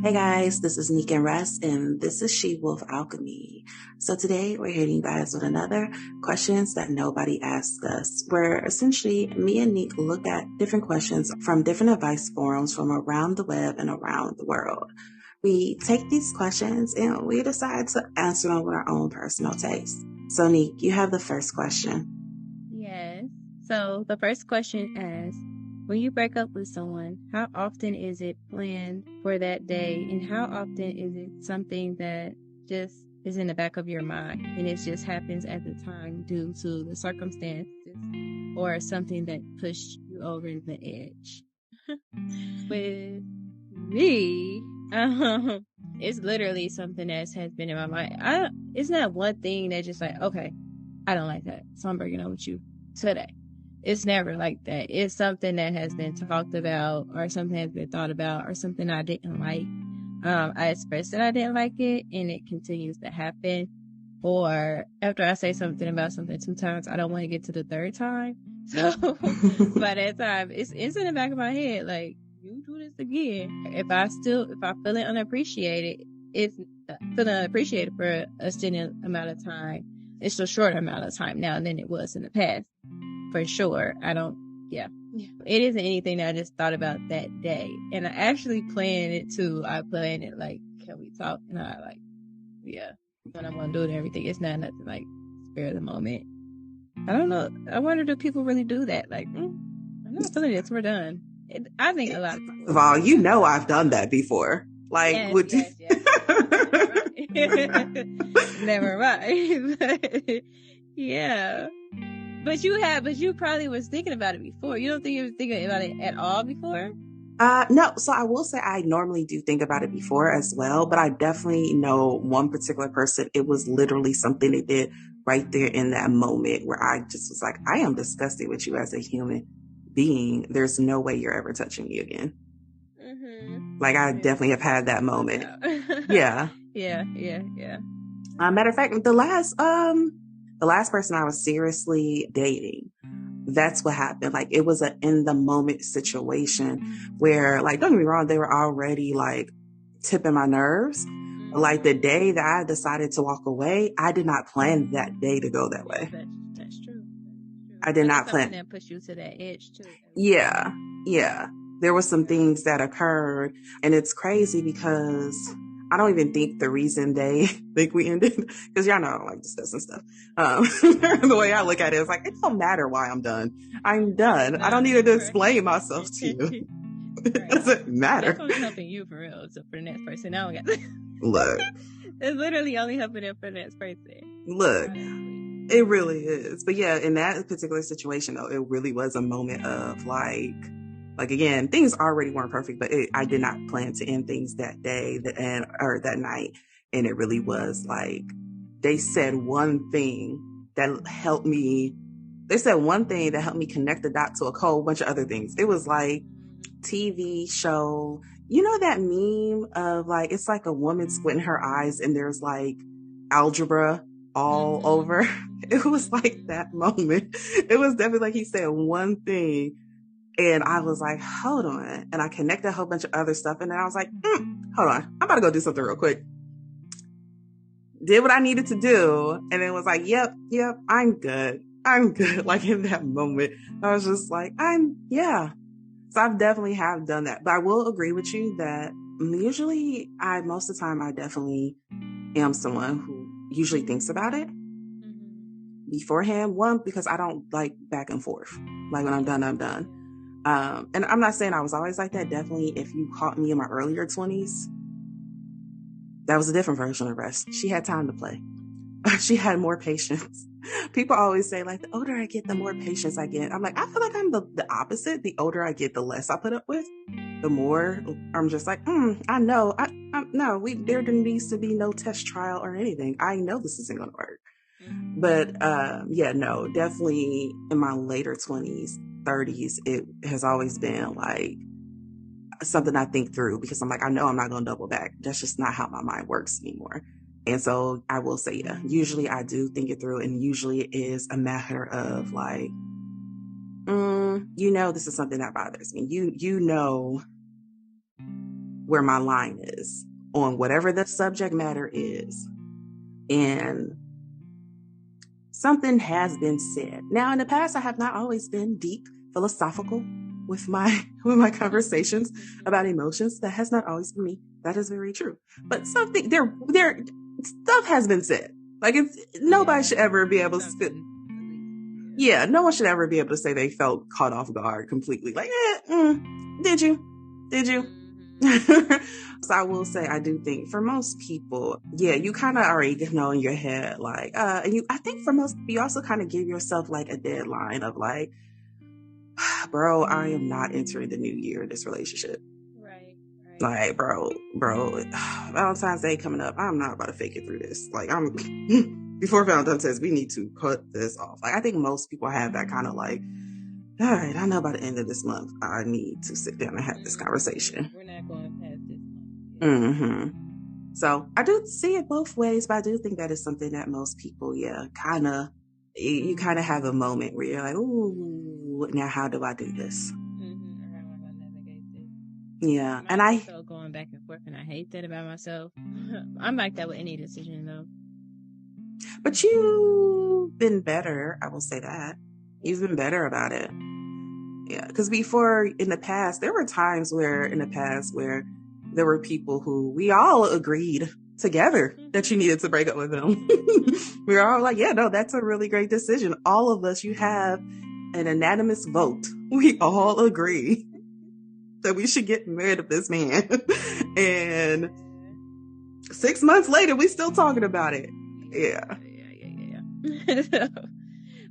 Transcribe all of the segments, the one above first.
Hey guys, this is Nique and Ress, and this is She Wolf Alchemy. So today we're hitting you guys with another questions that nobody asked us, where essentially me and Nique look at different questions from different advice forums from around the web and around the world. We take these questions and we decide to answer them with our own personal taste. So Nique, you have the first question. Yes. So the first question asks, when you break up with someone, how often is it planned for that day? And how often is it something that just is in the back of your mind and it just happens at the time due to the circumstances or something that pushed you over the edge? With me, it's literally something that has been in my mind. It's not one thing that just like, okay, I don't like that, so I'm breaking up with you today. It's never like that. It's something that has been talked about or something has been thought about or something I didn't like. I expressed that I didn't like it and it continues to happen. Or after I say something about something 2 times, I don't want to get to the 3rd time. So by that time, it's in the back of my head, like, you do this again. If I'm feeling unappreciated, it's feeling unappreciated for a extended amount of time. It's a shorter amount of time now than it was in the past. For sure. It isn't anything that I just thought about that day. And I actually planned it too. I planned it like, can we talk? And I like, yeah, when I'm going to do it and everything. It's not nothing like spare of the moment. I don't know. I wonder, do people really do that? Like, I'm not feeling this. We're done. I think a lot of people. First of all, you know I've done that before. Like, yes. Never mind. Yeah. But you probably was thinking about it before. You don't think you were thinking about it at all before? No. So I will say I normally do think about it before as well, but I definitely know one particular person. It was literally something they did right there in that moment where I just was like, I am disgusted with you as a human being. There's no way you're ever touching me again. Mm-hmm. Like I definitely have had that moment. Yeah. Yeah. Matter of fact, the last person I was seriously dating, that's what happened. Like it was an in the moment situation where, like, don't get me wrong, they were already like tipping my nerves. Like the day that I decided to walk away, I did not plan that day to go that way. That's true. I did not plan. That pushed you to that edge too. Yeah. There were some things that occurred, and it's crazy because I don't even think the reason they think we ended, because y'all know I don't like discussing stuff. The way I look at it is like, it don't matter why I'm done. I'm done. I don't need to explain myself to you. It doesn't matter. That's only helping you for real. So for the next person, now we got look. It's literally only helping them for the next person. Look, it really is. But yeah, in that particular situation, though, it really was a moment of like again, things already weren't perfect, but I did not plan to end things that day or that night. And it really was like, they said one thing that helped me. They said one thing that helped me connect the dot to a whole bunch of other things. It was like TV show. You know that meme of like, it's like a woman squinting her eyes and there's like algebra all over. It was like that moment. It was definitely like he said one thing. And I was like, hold on. And I connected a whole bunch of other stuff. And then I was like, hold on. I'm about to go do something real quick. Did what I needed to do. And then was like, yep, I'm good. Like in that moment, I was just like, So I've definitely have done that. But I will agree with you that usually most of the time, I definitely am someone who usually thinks about it beforehand. One, because I don't like back and forth. Like when I'm done, I'm done. And I'm not saying I was always like that. Definitely, if you caught me in my earlier 20s, that was a different version of Ress. She had time to play. She had more patience. People always say, like, the older I get, the more patience I get. I'm like, I feel like I'm the opposite. The older I get, the less I put up with. The more I'm just like, I know. There needs to be no test trial or anything. I know this isn't going to work. But definitely in my later 20s, 30s, it has always been like something I think through, because I'm like, I know I'm not going to double back. That's just not how my mind works anymore. And so I will say, usually I do think it through, and usually it is a matter of like, this is something that bothers me. You know where my line is on whatever the subject matter is. And something has been said. Now, in the past, I have not always been deep philosophical with my conversations about emotions. That has not always been me. That is very true. But something there stuff has been said. Like nobody should ever be able to. Yeah, no one should ever be able to say they felt caught off guard completely. Like, did you? So I will say, I do think for most people, yeah, you kind of already know in your head, like, and I think for most, you also kind of give yourself like a deadline of like, bro, I am not entering the new year in this relationship. Right. Like, bro, Valentine's Day coming up. I'm not about to fake it through this. Like, before Valentine's says we need to cut this off. Like, I think most people have that kind of like, all right, I know by the end of this month, I need to sit down and have this conversation. We're not going past this month. Mm-hmm. So I do see it both ways, but I do think that is something that most people, you kind of have a moment where you're like, ooh, now how do I do this? Mm-hmm. How do I navigate this? Yeah, and I still going back and forth, and I hate that about myself. I'm like that with any decision, though. But you've been better. I will say that you've been better about it. Yeah, because before in the past, there were times where there were people who we all agreed together that you needed to break up with them. We were all like, yeah, no, that's a really great decision. All of us, you have an unanimous vote. We all agree that we should get rid of this man. And 6 months later, we still talking about it. Yeah.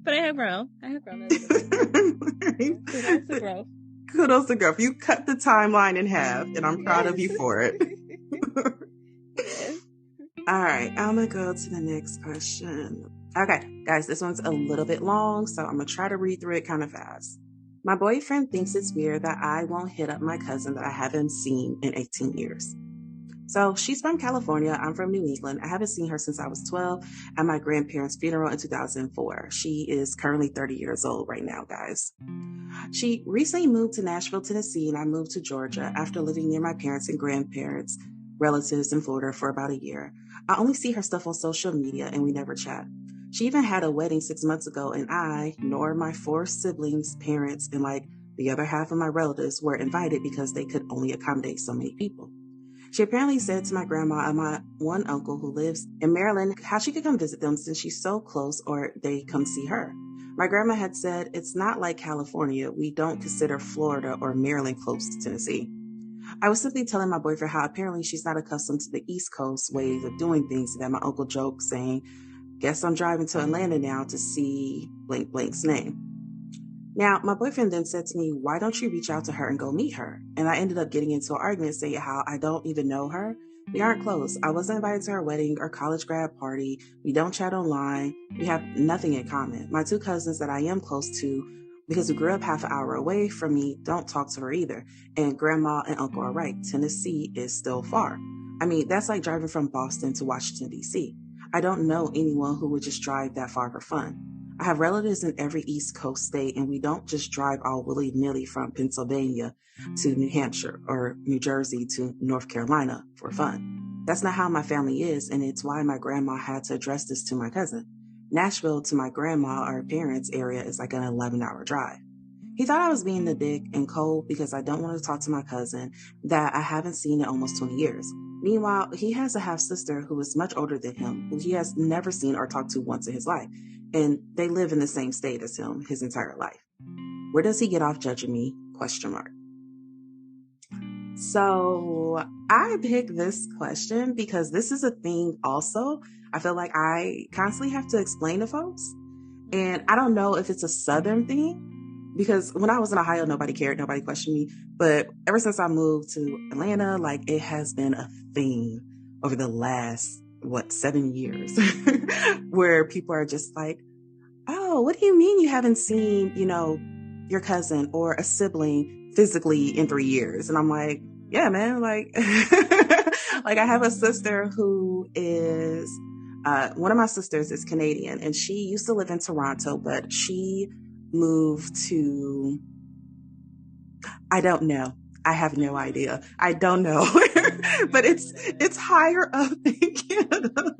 But I have grown. Kudos to growth. You cut the timeline in half, and I'm proud of you for it. All right, I'm going to go to the next question. Okay, guys, this one's a little bit long, so I'm going to try to read through it kind of fast. My boyfriend thinks it's weird that I won't hit up my cousin that I haven't seen in 18 years. So she's from California. I'm from New England. I haven't seen her since I was 12 at my grandparents' funeral in 2004. She is currently 30 years old right now, guys. She recently moved to Nashville, Tennessee, and I moved to Georgia after living near my parents and grandparents, relatives in Florida for about a year. I only see her stuff on social media and we never chat. She even had a wedding 6 months ago, and I, nor my 4 siblings, parents, and like the other half of my relatives were invited because they could only accommodate so many people. She apparently said to my grandma and my one uncle who lives in Maryland how she could come visit them since she's so close, or they come see her. My grandma had said it's not like California. We don't consider Florida or Maryland close to Tennessee. I was simply telling my boyfriend how apparently she's not accustomed to the East Coast ways of doing things, and that my uncle joked saying, guess I'm driving to Atlanta now to see blank blank's name. Now, my boyfriend then said to me, why don't you reach out to her and go meet her? And I ended up getting into an argument saying how I don't even know her. We aren't close. I wasn't invited to her wedding or college grad party. We don't chat online. We have nothing in common. My 2 cousins that I am close to, because we grew up half an hour away from me, don't talk to her either. And grandma and uncle are right. Tennessee is still far. I mean, that's like driving from Boston to Washington, D.C. I don't know anyone who would just drive that far for fun. I have relatives in every East Coast state, and we don't just drive all willy-nilly from Pennsylvania to New Hampshire or New Jersey to North Carolina for fun. That's not how my family is, and it's why my grandma had to address this to my cousin. Nashville to my grandma or parents' area is like an 11-hour drive. He thought I was being a dick and cold because I don't want to talk to my cousin that I haven't seen in almost 20 years. Meanwhile, he has a half-sister who is much older than him, who he has never seen or talked to once in his life. And they live in the same state as him his entire life. Where does he get off judging me? ? So I picked this question because this is a thing also. I feel like I constantly have to explain to folks. And I don't know if it's a Southern thing, because when I was in Ohio, nobody cared. Nobody questioned me. But ever since I moved to Atlanta, like it has been a thing over the last 7 years where people are just like, oh, what do you mean you haven't seen, your cousin or a sibling physically in 3 years? And I'm like, yeah, man, like, like I have a sister who is, one of my sisters is Canadian, and she used to live in Toronto, but she moved to, I don't know. I have no idea. I don't know. But it's higher up in Canada.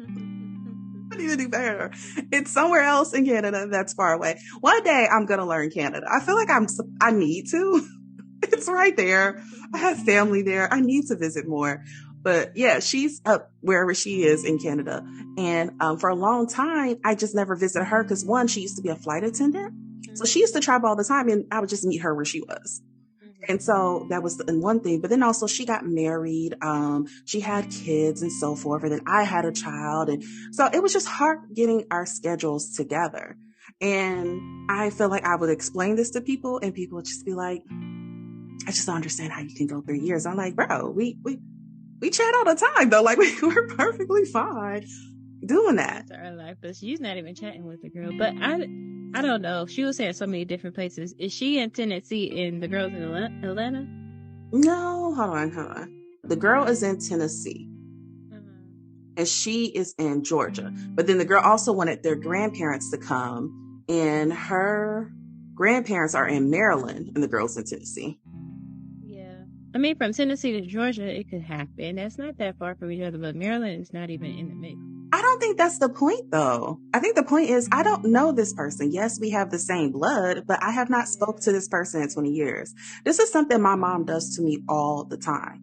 I need to do better. It's somewhere else in Canada that's far away. One day I'm gonna learn Canada. I feel like I need to. It's right there. I have family there. I need to visit more. But yeah, she's up wherever she is in Canada. And for a long time, I just never visited her because one, she used to be a flight attendant. So she used to travel all the time and I would just meet her where she was. And so that was one thing. But then also she got married. She had kids and so forth. And then I had a child. And so it was just hard getting our schedules together. And I feel like I would explain this to people and people would just be like, I just don't understand how you can go 3 years. I'm like, bro, we chat all the time though. Like we're perfectly fine doing that. Our life, but she's not even chatting with the girl. But I don't know. She was saying so many different places. Is she in Tennessee and the girl's in Atlanta? No, hold on. The girl is in Tennessee. And she is in Georgia. But then the girl also wanted their grandparents to come. And her grandparents are in Maryland and the girl's in Tennessee. I mean, from Tennessee to Georgia, it could happen. That's not that far from each other, but Maryland is not even in the mix. I don't think that's the point, though. I think the point is I don't know this person. Yes, we have the same blood, but I have not spoke to this person in 20 years. This is something my mom does to me all the time.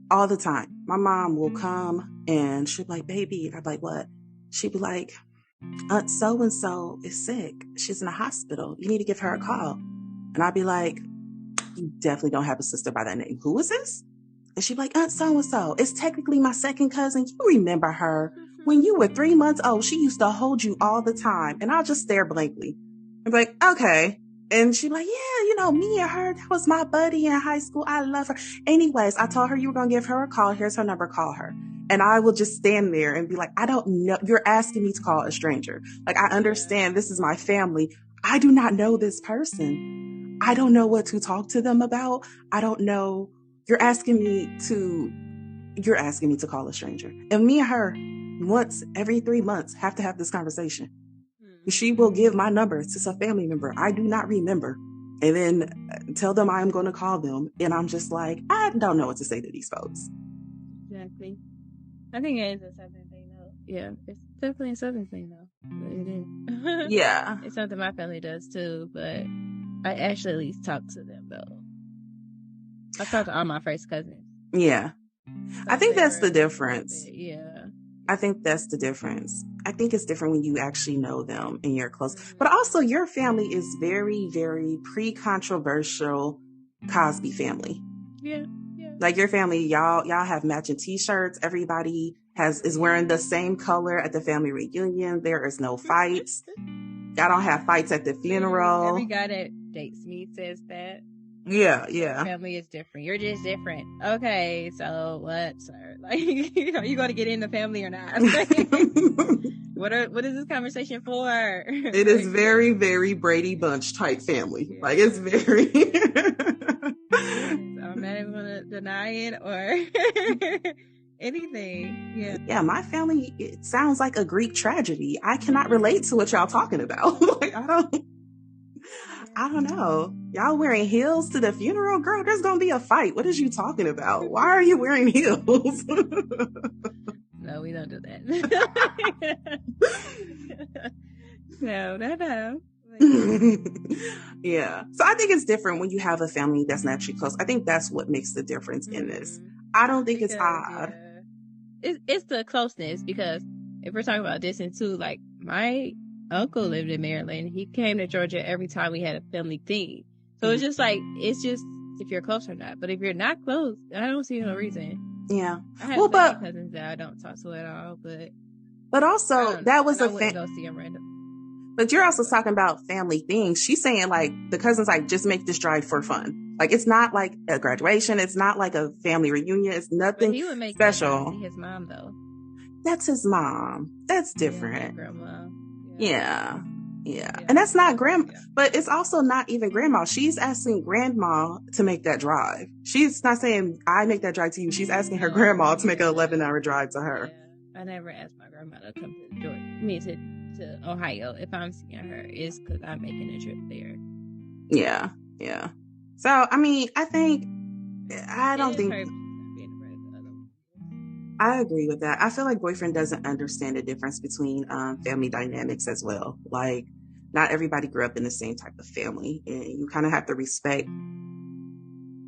All the time. My mom will come and she'll be like, baby. I'd be like, what? She'd be like, Aunt so-and-so is sick. She's in a hospital. You need to give her a call. And I'd be like, you definitely don't have a sister by that name. Who is this? And she'd be like, Aunt so-and-so. It's technically my second cousin. You remember her. When you were 3 months old, she used to hold you all the time. And I'll just stare blankly. I'm like, okay. And she'd be like, yeah, me and her, that was my buddy in high school. I love her. Anyways, I told her you were going to give her a call. Here's her number. Call her. And I will just stand there and be like, I don't know. You're asking me to call a stranger. Like, I understand this is my family. I do not know this person. I don't know what to talk to them about. I don't know. You're asking me to call a stranger. And me and her, once every 3 months, have to have this conversation. She will give my number to some family member I do not remember. And then tell them I'm going to call them. And I'm just like, I don't know what to say to these folks. Exactly. I think it is a Southern thing, though. Yeah, it's definitely a Southern thing, though. It is. Yeah. It's something my family does, too. But I actually at least talk to them, though. I talk to all my first cousins. Yeah. I think that's the difference. Yeah. I think that's the difference. I think it's different when you actually know them and you're close. But also your family is very, very pre-controversial Cosby family. Yeah. Like your family, y'all have matching t-shirts. Everybody is wearing the same color at the family reunion. There is no fights. Y'all don't have fights at the funeral. Every guy that dates me says that. Yeah. Family is different. You're just different. Okay, so what, sir? Like, are you going to get in the family or not? What is this conversation for? It is very, very Brady Bunch type family. Yeah. Like it's very. So I'm not even going to deny it or anything. Yeah. Yeah, my family, it sounds like a Greek tragedy. I cannot relate to what y'all talking about. Like I don't know. Y'all wearing heels to the funeral? Girl, there's going to be a fight. What is you talking about? Why are you wearing heels? No, we don't do that. No. Yeah. So I think it's different when you have a family that's naturally close. I think that's what makes the difference in this. I don't think it's odd. Yeah. It's the closeness, because if we're talking about distance too, like my uncle lived in Maryland. He came to Georgia every time we had a family thing. So it's just like, it's just if you're close or not. But if you're not close, I don't see no reason. Yeah. I have cousins that I don't talk to at all, but also that was I wouldn't go see them random. But you're also talking about family things. She's saying like the cousins like just make this drive for fun. Like it's not like a graduation. It's not like a family reunion. It's nothing but he would make special. His mom though. That's his mom. That's different. Yeah, grandma. Yeah. And that's not grandma, but it's also not even grandma. She's asking grandma to make that drive. She's not saying I make that drive to you. She's asking her grandma to make an 11-hour drive to her. Yeah. I never asked my grandma to come to Georgia. I mean to Ohio if I'm seeing her. Is because I'm making a trip there. Yeah. So I mean, I think I don't think I agree with that. I feel like boyfriend doesn't understand the difference between family dynamics as well. Like, not everybody grew up in the same type of family, and you kind of have to respect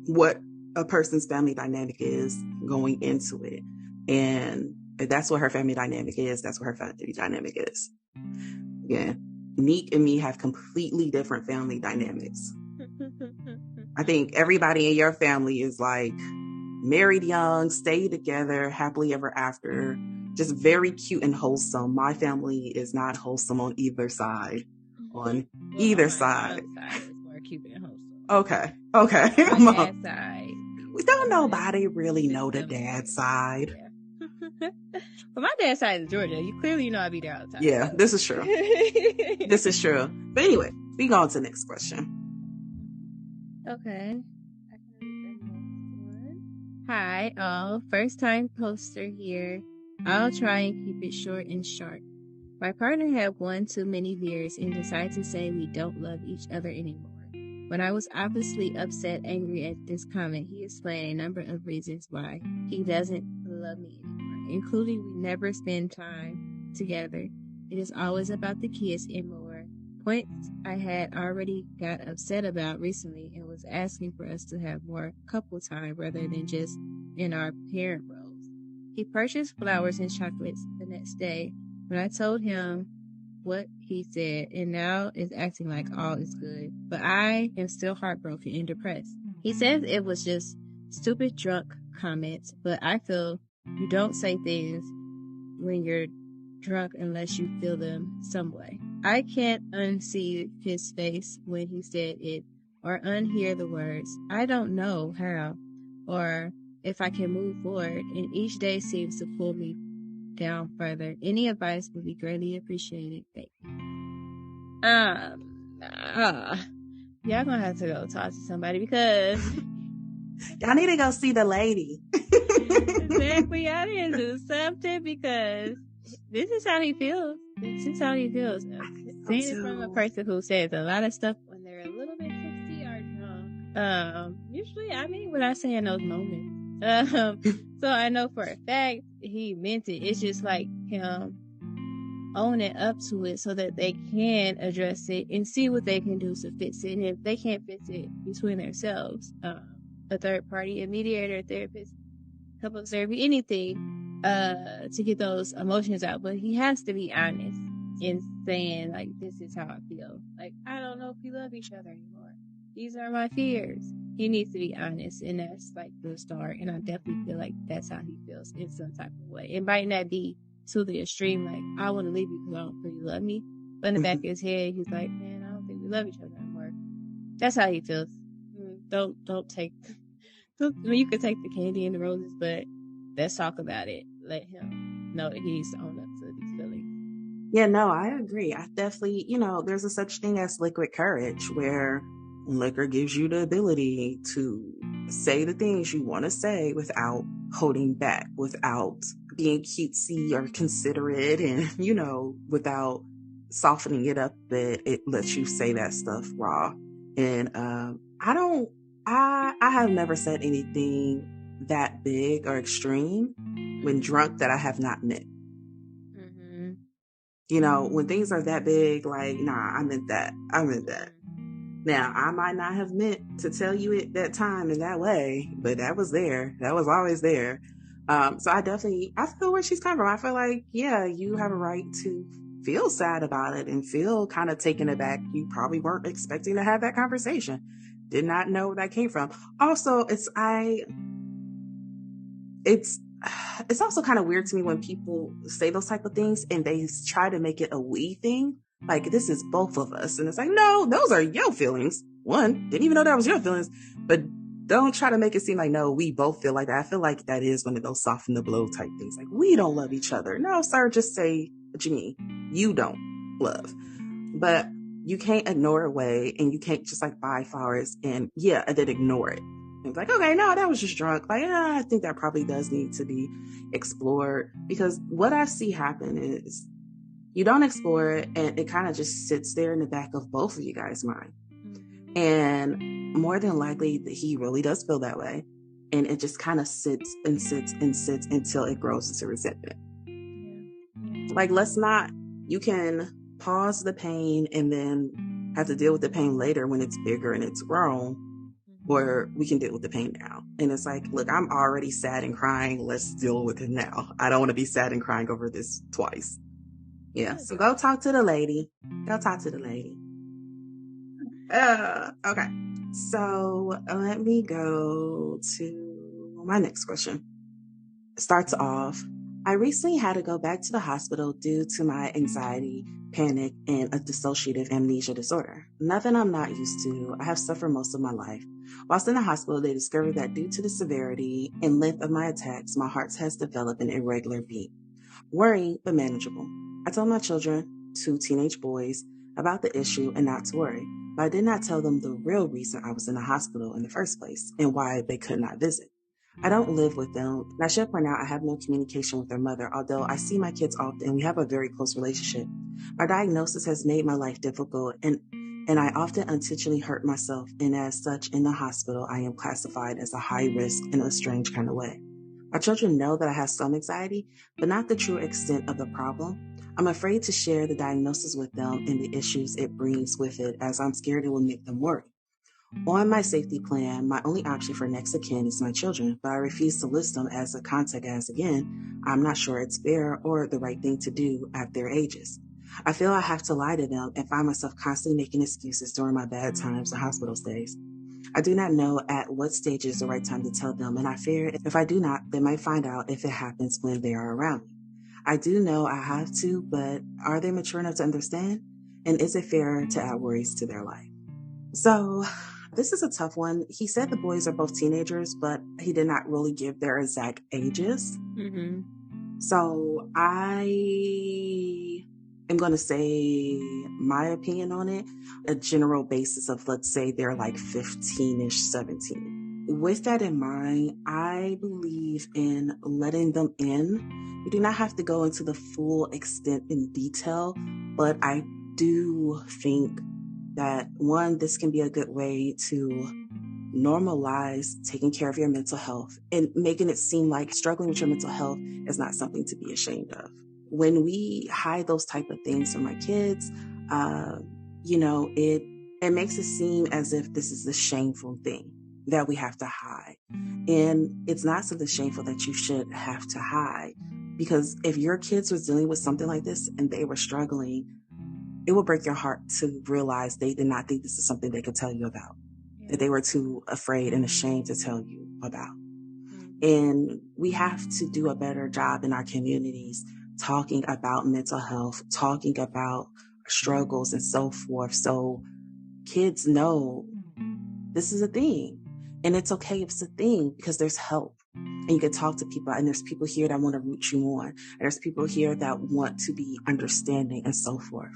what a person's family dynamic is going into it. And if that's what her family dynamic is, that's what her family dynamic is. Yeah. Nique and me have completely different family dynamics. I think everybody in your family is like married young, stay together, happily ever after, just very cute and wholesome. My family is not wholesome on either side. On either side. Side is more cute and wholesome. Okay. My dad's side. We don't nobody really know the dad's side. Yeah. But my dad's side is Georgia. You clearly know I be there all the time. Yeah, so. This is true. This is true. But anyway, we go on to the next question. Okay. Hi, all. First time poster here. I'll try and keep it short and sharp. My partner had one too many beers and decided to say we don't love each other anymore. When I was obviously upset, angry at this comment, he explained a number of reasons why he doesn't love me anymore, including we never spend time together. It is always about the kids and more. Points I had already got upset about recently and was asking for us to have more couple time rather than just in our parent roles. He purchased flowers and chocolates the next day when I told him what he said, and now is acting like all is good. But I am still heartbroken and depressed. He says it was just stupid drunk comments, but I feel you don't say things when you're drunk unless you feel them some way. I can't unsee his face when he said it or unhear the words. I don't know how or if I can move forward, and each day seems to pull me down further. Any advice would be greatly appreciated. Thank you. Y'all gonna have to go talk to somebody because y'all need to go see the lady. Exactly, y'all need to do something because this is how he feels. This is how he feels. Seeing it from a person who says a lot of stuff when they're a little bit tipsy or drunk. Usually, I mean what I say in those moments. So I know for a fact he meant it. It's just like him owning up to it so that they can address it and see what they can do to fix it. And if they can't fix it between themselves, a third party, a mediator, a therapist, couples therapy, anything, to get those emotions out. But he has to be honest in saying, like, this is how I feel. Like, I don't know if we love each other anymore. These are my fears. He needs to be honest, and that's like the start. And I definitely feel like that's how he feels in some type of way. It might not be to the extreme, like, I want to leave you because I don't feel you love me. But in the back of his head, he's like, man, I don't think we love each other anymore. That's how he feels. Don't take. I mean, you could take the candy and the roses, but let's talk about it. Let him know that he needs to own up to these feelings. Yeah, no, I agree. I definitely, there's a such thing as liquid courage where liquor gives you the ability to say the things you want to say without holding back, without being cutesy or considerate, and, without softening it up a bit. It lets you say that stuff raw. And I have never said anything that big or extreme when drunk that I have not meant. Mm-hmm. When things are that big, like, nah, I meant that. Now, I might not have meant to tell you it that time in that way, but that was there. That was always there. So I feel where she's coming from. I feel like, yeah, you have a right to feel sad about it and feel kind of taken aback. You probably weren't expecting to have that conversation. Did not know where that came from. Also, it's also kind of weird to me when people say those type of things and they try to make it a we thing. Like, this is both of us. And it's like, no, those are your feelings. One, didn't even know that was your feelings. But don't try to make it seem like, no, we both feel like that. I feel like that is one of those soften the blow type things. Like, we don't love each other. No, sir, just say what you mean. You don't love. But you can't ignore it away, and you can't just like buy flowers and then ignore it. It's like, okay, no, that was just drunk. Like, I think that probably does need to be explored, because what I see happen is you don't explore it, and it kind of just sits there in the back of both of you guys' mind. And more than likely, he really does feel that way. And it just kind of sits and sits and sits until it grows into resentment. Like, you can pause the pain and then have to deal with the pain later when it's bigger and it's grown, or we can deal with the pain now. And it's like, look, I'm already sad and crying. Let's deal with it now. I don't want to be sad and crying over this twice. Yeah. So go talk to the lady. Okay. So let me go to my next question. Starts off, I recently had to go back to the hospital due to my anxiety, panic, and a dissociative amnesia disorder. Nothing I'm not used to. I have suffered most of my life. Whilst in the hospital, they discovered that due to the severity and length of my attacks, my heart has developed an irregular beat. Worrying, but manageable. I told my children, 2 teenage boys, about the issue and not to worry, but I did not tell them the real reason I was in the hospital in the first place and why they could not visit. I don't live with them, and I should point out I have no communication with their mother, although I see my kids often and we have a very close relationship. My diagnosis has made my life difficult, and I often intentionally hurt myself, and as such, in the hospital, I am classified as a high risk in a strange kind of way. My children know that I have some anxiety, but not the true extent of the problem. I'm afraid to share the diagnosis with them and the issues it brings with it, as I'm scared it will make them worry. On my safety plan, my only option for next of kin is my children, but I refuse to list them as a contact, as again, I'm not sure it's fair or the right thing to do at their ages. I feel I have to lie to them and find myself constantly making excuses during my bad times and hospital stays. I do not know at what stage is the right time to tell them, and I fear if I do not, they might find out if it happens when they are around me. I do know I have to, but are they mature enough to understand? And is it fair to add worries to their life? So this is a tough one. He said the boys are both teenagers, but he did not really give their exact ages. So I am going to say my opinion on it, a general basis of, let's say they're like 15-ish, 17. With that in mind, I believe in letting them in. You do not have to go into the full extent in detail, but I do think that, one, this can be a good way to normalize taking care of your mental health and making it seem like struggling with your mental health is not something to be ashamed of. When we hide those type of things from our kids, it makes it seem as if this is the shameful thing that we have to hide. And it's not something shameful that you should have to hide, because if your kids were dealing with something like this and they were struggling, it will break your heart to realize they did not think this is something they could tell you about, that they were too afraid and ashamed to tell you about. And we have to do a better job in our communities talking about mental health, talking about struggles and so forth, so kids know this is a thing. And it's okay if it's a thing, because there's help. And you can talk to people, and there's people here that want to root you on. And there's people here that want to be understanding and so forth.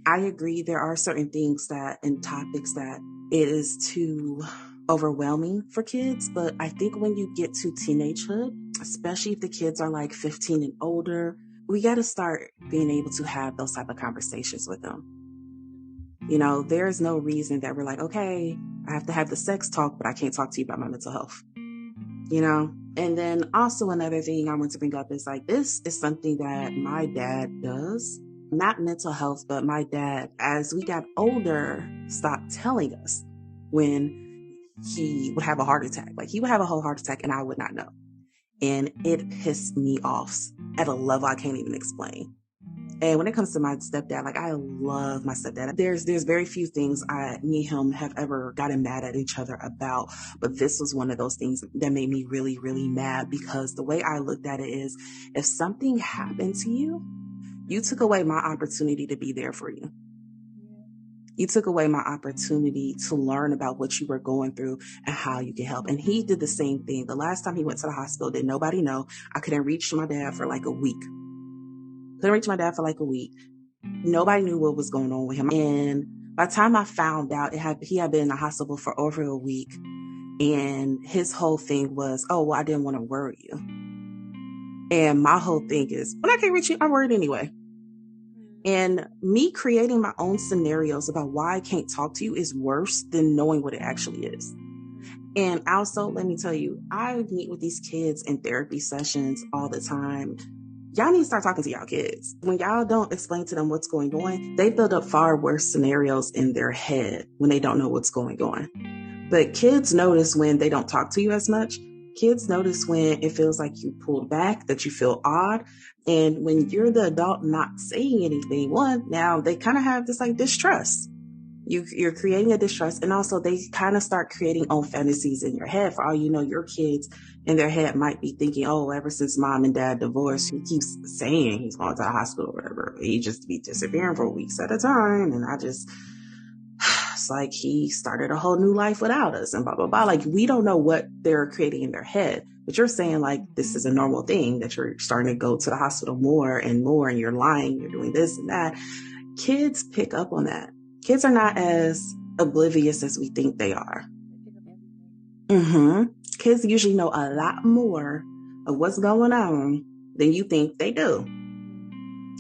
I agree there are certain things and topics that it is too overwhelming for kids, but I think when you get to teenagehood, especially if the kids are like 15 and older, we got to start being able to have those type of conversations with them. There is no reason that we're like, okay, I have to have the sex talk, but I can't talk to you about my mental health. And then also another thing I want to bring up is like, this is something that my dad does. Not mental health, but my dad, as we got older, stopped telling us when he would have a heart attack. Like, he would have a whole heart attack and I would not know. And it pissed me off at a level I can't even explain. And when it comes to my stepdad, like, I love my stepdad. There's very few things me and him have ever gotten mad at each other about, but this was one of those things that made me really, really mad, because the way I looked at it is, if something happened to you, you took away my opportunity to be there for you. You took away my opportunity to learn about what you were going through and how you can help. And he did the same thing. The last time he went to the hospital, did nobody know. I couldn't reach my dad for like a week. Nobody knew what was going on with him. And by the time I found out, he had been in the hospital for over a week. And his whole thing was, oh, well, I didn't want to worry you. And my whole thing is, when I can't reach you, I'm worried anyway. And me creating my own scenarios about why I can't talk to you is worse than knowing what it actually is. And also, let me tell you, I meet with these kids in therapy sessions all the time. Y'all need to start talking to y'all kids. When y'all don't explain to them what's going on, they build up far worse scenarios in their head when they don't know what's going on. But kids notice when they don't talk to you as much. Kids notice when it feels like you pulled back, that you feel odd. And when you're the adult not saying anything, one, now they kind of have this like distrust. You're creating a distrust, and also they kind of start creating own fantasies in your head. For all you know, your kids in their head might be thinking, oh, ever since mom and dad divorced, he keeps saying he's going to the hospital or whatever. He just be disappearing for weeks at a time. And it's like he started a whole new life without us and blah, blah, blah. Like, we don't know what they're creating in their head, but you're saying like, this is a normal thing, that you're starting to go to the hospital more and more, and you're lying, you're doing this and that. Kids pick up on that. Kids are not as oblivious as we think they are. Kids usually know a lot more of what's going on than you think they do.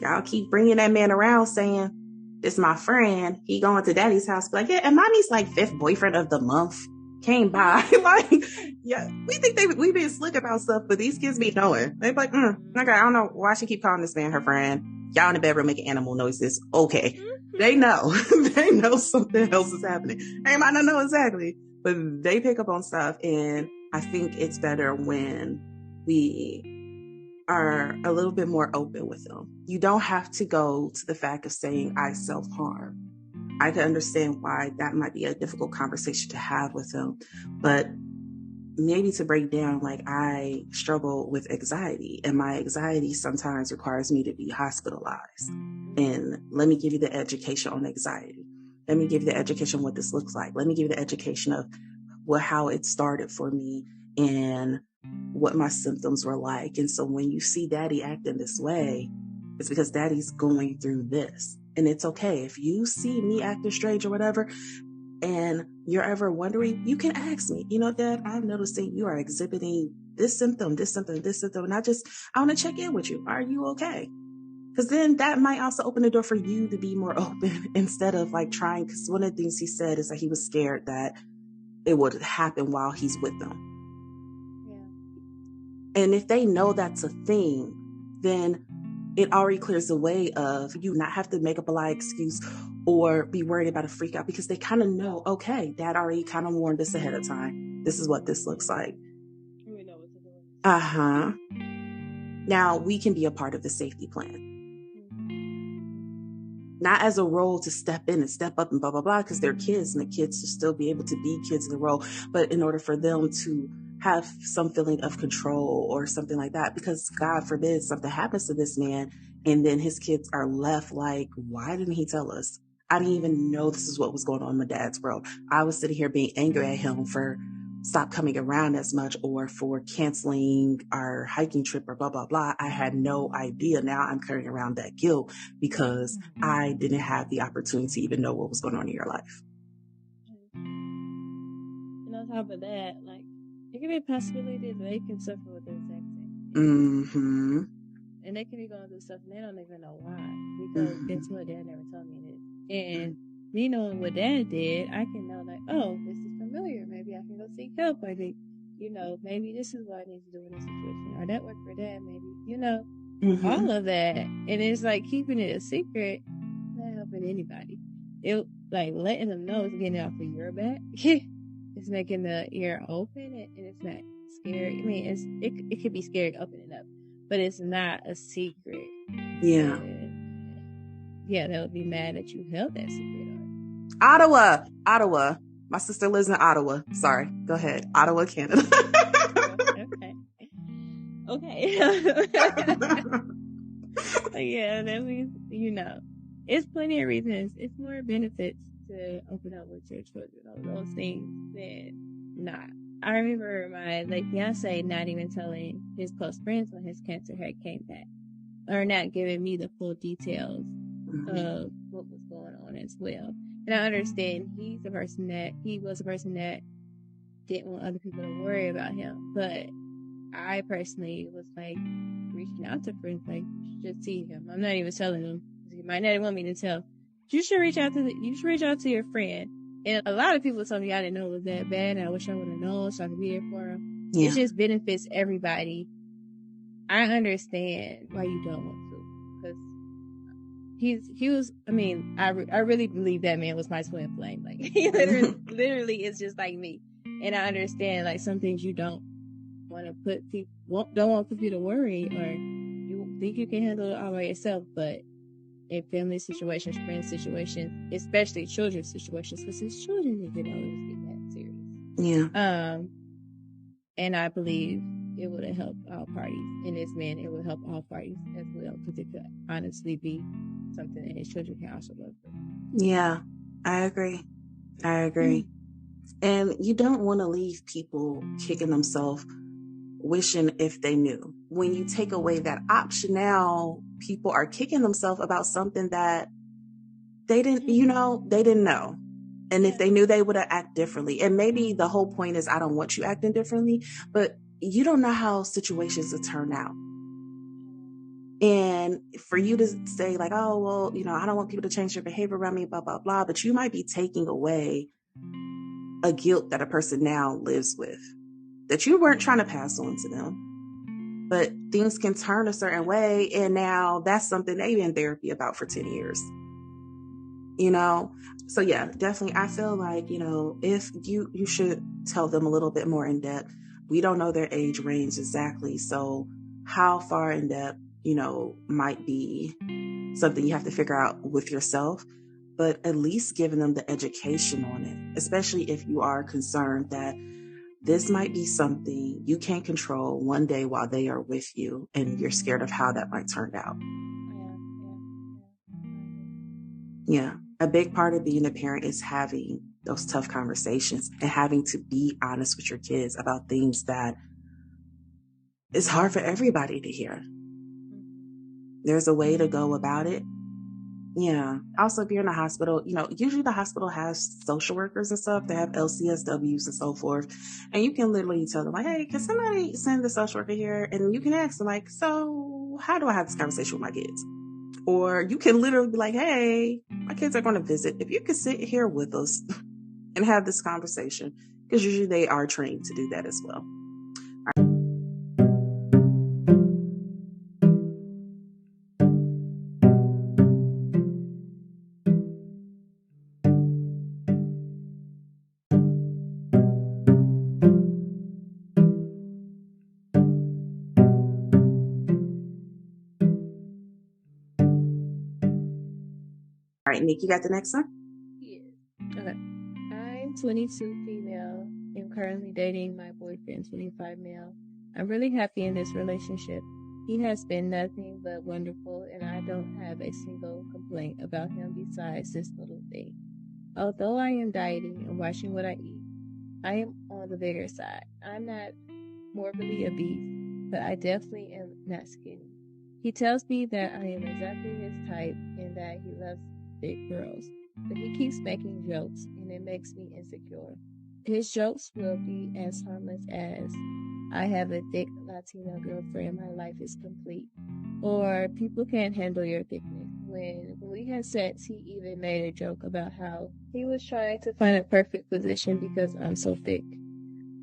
Y'all keep bringing that man around saying, this is my friend, he going to daddy's house. Like, yeah, and mommy's like 5th boyfriend of the month came by. Like, yeah, we think we been slick about stuff, but these kids be knowing. They be like, okay, I don't know why she keep calling this man her friend. Y'all in the bedroom making animal noises. Okay. They know. They know something else is happening. They might not know exactly, but they pick up on stuff. And I think it's better when we are a little bit more open with them. You don't have to go to the fact of saying I self-harm. I can understand why that might be a difficult conversation to have with them, but maybe to break down, like, I struggle with anxiety, and my anxiety sometimes requires me to be hospitalized. And let me give you the education on anxiety. Let me give you the education on what this looks like. Let me give you the education of how it started for me and what my symptoms were like. And so when you see daddy acting this way, it's because daddy's going through this. And it's okay. If you see me acting strange or whatever, and you're ever wondering, you can ask me, Dad, I'm noticing you are exhibiting this symptom, this symptom, this symptom. And I want to check in with you. Are you okay? Because then that might also open the door for you to be more open instead of like trying. Because one of the things he said is that he was scared that it would happen while he's with them. Yeah. And if they know that's a thing, then it already clears the way of you not have to make up a lie excuse or be worried about a freak out, because they kind of know, okay, dad already kind of warned us ahead of time. This is what this looks like. We know what to do. Now we can be a part of the safety plan. Not as a role to step in and step up and blah, blah, blah, because they're kids and the kids should still be able to be kids in the role. But in order for them to have some feeling of control or something like that, because God forbid something happens to this man and then his kids are left like, why didn't he tell us? I didn't even know this is what was going on in my dad's world. I was sitting here being angry at him for stop coming around as much or for canceling our hiking trip or blah, blah, blah. I had no idea. Now I'm carrying around that guilt because I didn't have the opportunity to even know what was going on in your life. And on top of that, like, it could be a possibility that they can suffer with the exact same thing. And they can be going through stuff and they don't even know why. Because guess what? Dad never told me this. And me knowing what dad did, I can know like, oh, this is familiar. Maybe I can go seek help. I think, maybe this is what I need to do in this situation. Or that worked for dad, maybe, all of that. And it's like keeping it a secret, not helping anybody. It like letting them know it's getting it off of your back. It's making the ear open and it's not scary. I mean, it could be scary opening up, but it's not a secret. Yeah. Yeah, they would be mad that you held that secret on. Ottawa. My sister lives in Ottawa. Sorry. Go ahead. Ottawa, Canada. Okay. Yeah, that means, it's plenty of reasons. It's more benefits to open up with your children on those things than not. I remember my fiance not even telling his close friends when his cancer had came back, or not giving me the full details of what was going on as well. And I understand he was a person that didn't want other people to worry about him, but I personally was like reaching out to friends, like, you should see him. I'm not even telling them. He might not want me to tell. You should reach out to your friend And a lot of people told me I didn't know it was that bad, and I wish I would have known so I could be there for him. Yeah. It just benefits everybody. I understand why you don't want to, because he was. I mean, I really believe that man was my twin flame. Like he literally is just like me, and I understand like some things you don't want to put people don't want people to worry, or you think you can handle it all by yourself, but in family situations, friend situations, especially children's situations, because it's children that get always get that serious. Yeah. And I believe it would have helped all parties. And this man, it would help all parties as well, because it could honestly be something that his children can also go through. Yeah, I agree. And you don't want to leave people kicking themselves, wishing if they knew. When you take away that option, now people are kicking themselves about something that they didn't, they didn't know. And if they knew, they would have acted differently. And maybe the whole point is, I don't want you acting differently, but you don't know how situations will turn out. And for you to say like, oh, well, I don't want people to change their behavior around me, blah, blah, blah. But you might be taking away a guilt that a person now lives with that you weren't trying to pass on to them. But things can turn a certain way. And now that's something they've been in therapy about for 10 years. So yeah, definitely. I feel like, if you should tell them a little bit more in depth. We don't know their age range exactly. So how far in depth, might be something you have to figure out with yourself, but at least giving them the education on it, especially if you are concerned that this might be something you can't control one day while they are with you and you're scared of how that might turn out. Yeah. A big part of being a parent is having those tough conversations and having to be honest with your kids about things that is hard for everybody to hear. There's a way to go about it. Yeah. Also, if you're in a hospital, usually the hospital has social workers and stuff. They have LCSWs and so forth. And you can literally tell them like, hey, can somebody send the social worker here? And you can ask them like, so how do I have this conversation with my kids? Or you can literally be like, hey, my kids are going to visit. If you could sit here with us and have this conversation, because usually they are trained to do that as well. All right, Nick, you got the next one? Yes. Okay. I'm 22 female and currently dating my boyfriend, 25 male. I'm really happy in this relationship. He has been nothing but wonderful, and I don't have a single complaint about him besides this little thing. Although I am dieting and watching what I eat, I am on the bigger side. I'm not morbidly obese, but I definitely am not skinny. He tells me that I am exactly his type and that he loves big girls, but he keeps making jokes and it makes me insecure. His jokes will be as harmless as, I have a thick Latino girlfriend, my life is complete, or people can't handle your thickness. When we had sex, he even made a joke about how he was trying to find a perfect position because I'm so thick.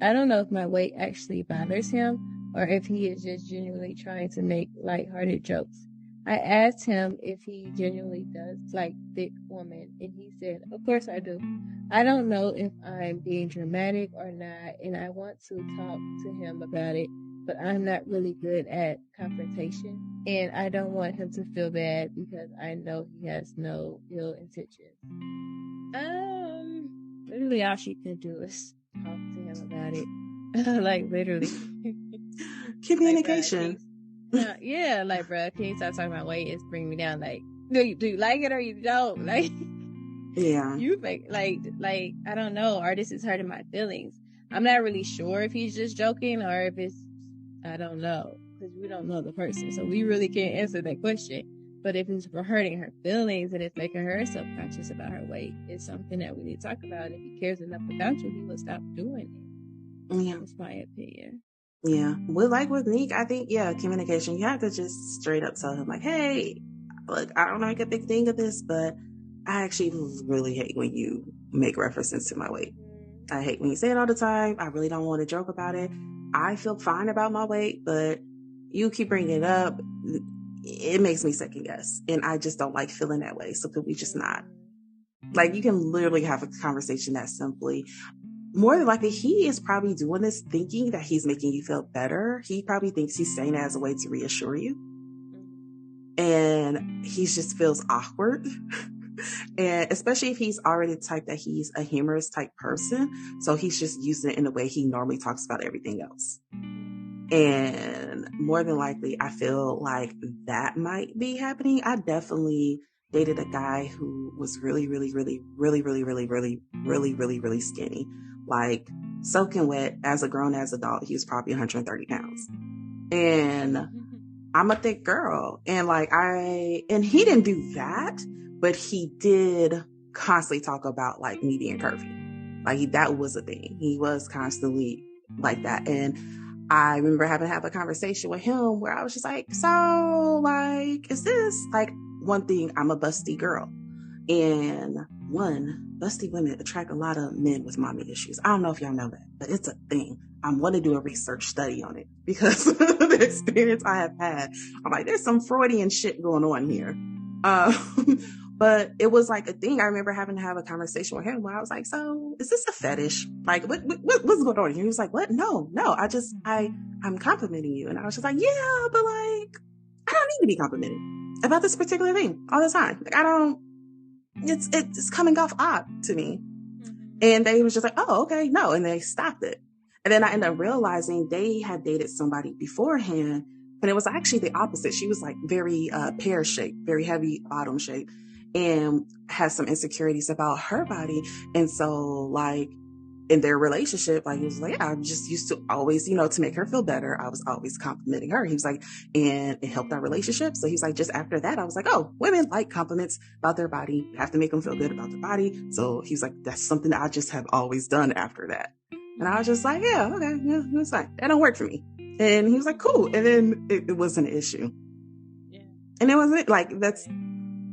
I don't know if my weight actually bothers him or if he is just genuinely trying to make lighthearted jokes. I asked him if he genuinely does like thick women, and he said, of course I do. I don't know if I'm being dramatic or not, and I want to talk to him about it, but I'm not really good at confrontation, and I don't want him to feel bad because I know he has no ill intentions. Literally all she could do is talk to him about it. Like, literally. Communication. Yeah, like, bro, can you stop talking about weight? It's bringing me down. Like, do you like it or you don't? Like, yeah, you make like I don't know, or this is hurting my feelings. I'm not really sure if he's just joking or if it's, I don't know, because we don't know the person, so we really can't answer that question. But if it's for hurting her feelings and it's making her self-conscious about her weight, it's something that we need to talk about. If he cares enough about you, he will stop doing it. Yeah, that's my opinion. Yeah. Well, like with Nique, I think, communication. You have to just straight up tell him, like, hey, look, I don't make a big thing of this, but I actually really hate when you make references to my weight. I hate when you say it all the time. I really don't want to joke about it. I feel fine about my weight, but you keep bringing it up. It makes me second guess. And I just don't like feeling that way. So could we just not? Like, you can literally have a conversation that simply, more than likely, he is probably doing this thinking that he's making you feel better. He probably thinks he's saying it as a way to reassure you. And he just feels awkward. And especially if he's already the type that he's a humorous type person. So he's just using it in the way he normally talks about everything else. And more than likely, I feel like that might be happening. I definitely dated a guy who was really, really, really, really, really, really, really, really, really, really skinny. Like soaking wet as a grown as adult. He was probably 130 pounds. And I'm a thick girl. And and he didn't do that, but he did constantly talk about like me being curvy. Like that was a thing. He was constantly like that. And I remember having to have a conversation with him where I was just like, so like, is this like one thing? I'm a busty girl, and busty women attract a lot of men with mommy issues. I don't know if y'all know that, but it's a thing. I want to do a research study on it because of the experience I have had. I'm like, there's some Freudian shit going on here. But it was like a thing. I remember having to have a conversation with him where I was like, so is this a fetish? Like, what's going on here? He was like, what? No, I'm complimenting you. And I was just like, yeah, but like, I don't need to be complimented about this particular thing all the time. Like, it's coming off odd to me. And they was just like, oh, okay, no. And they stopped it. And then I ended up realizing they had dated somebody beforehand, and it was actually the opposite. She was like very pear-shaped, very heavy bottom shape, and had some insecurities about her body. And so like in their relationship, like he was like, yeah, I'm just used to always, to make her feel better. I was always complimenting her. He was like, and it helped our relationship. So he's like, just after that, I was like, oh, women like compliments about their body, have to make them feel good about their body. So he's like, that's something that I just have always done after that. And I was just like, yeah, okay, yeah, it's fine. That don't work for me. And he was like, cool. And then it wasn't an issue. Yeah. And it wasn't like,